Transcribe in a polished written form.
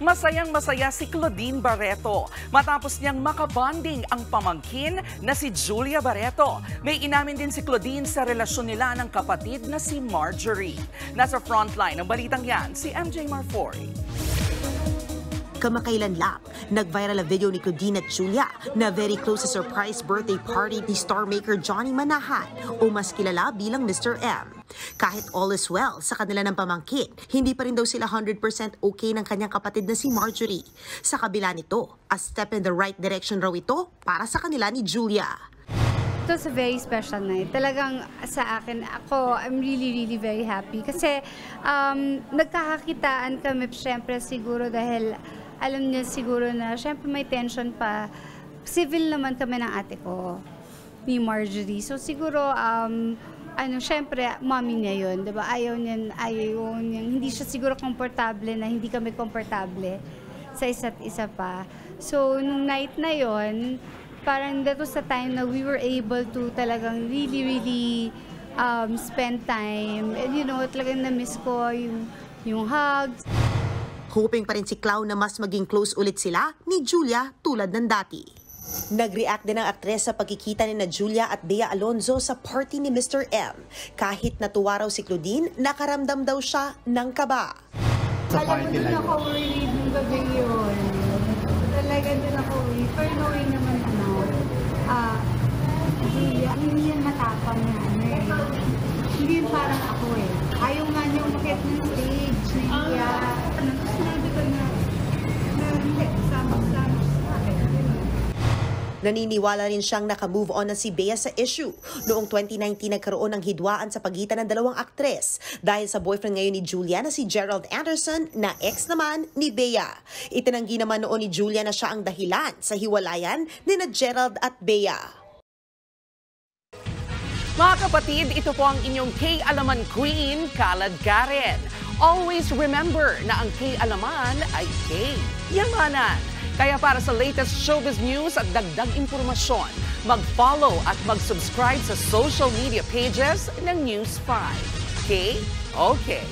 Masayang-masaya si Claudine Barreto matapos niyang makabonding ang pamangkin na si Julia Barreto. May inamin din si Claudine sa relasyon nila ng kapatid na si Marjorie. Nasa frontline ng balitang yan si MJ Marfori. Kamakailan lang, nag-viral ang video ni Claudine at Julia na very close sa surprise birthday party ni star maker Johnny Manahan o mas kilala bilang Mr. M. Kahit all is well sa kanila ng pamangkin, hindi pa rin daw sila 100% okay ng kanyang kapatid na si Marjorie. Sa kabila nito, a step in the right direction raw ito para sa kanila ni Julia. It was a very special night. Talagang sa akin, I'm really very happy. Kasi nagkakakitaan kami syempre siguro dahil alam niya siguro na syempre may tension pa. Civil naman kami ng ate ko, ni Marjorie. So siguro, syempre, mommy niya yun, diba? Ayaw niya, hindi siya siguro komportable na hindi kami komportable sa isa't isa pa. So, nung night na yon, parang that was the time na we were able to talagang really spend time. And talagang na-miss ko yung hugs. Hoping pa rin si Clown na mas maging close ulit sila ni Julia tulad ng dati. Nag-react din ang aktres sa pagkikita ni Julia at Bea Alonzo sa party ni Mr. M. Kahit natuwa raw si Claudine, nakaramdam daw siya ng kaba. Alam mo din ako worried nung gabi yun. Talaga din ako worried. Pero knowing naman Julia, hindi yan matapang na hindi yun parang ako Ayaw nga niya umakit ng stage na iya. Sinabi ko na hindi, sama-sama sa akin. Naniniwala rin siyang naka-move on na si Bea sa issue. Noong 2019 nagkaroon ng hidwaan sa pagitan ng dalawang aktres dahil sa boyfriend ngayon ni Julia na si Gerald Anderson na ex naman ni Bea. Itinanggi naman noon ni Julia na siya ang dahilan sa hiwalayan ni Gerald at Bea. Mga kapatid, ito po ang inyong K-Alaman Queen, Kalad Karen. Always remember na ang K-Alaman ay K-Yamanan. Kaya para sa latest showbiz news at dagdag impormasyon, mag-follow at mag-subscribe sa social media pages ng News 5. Okay?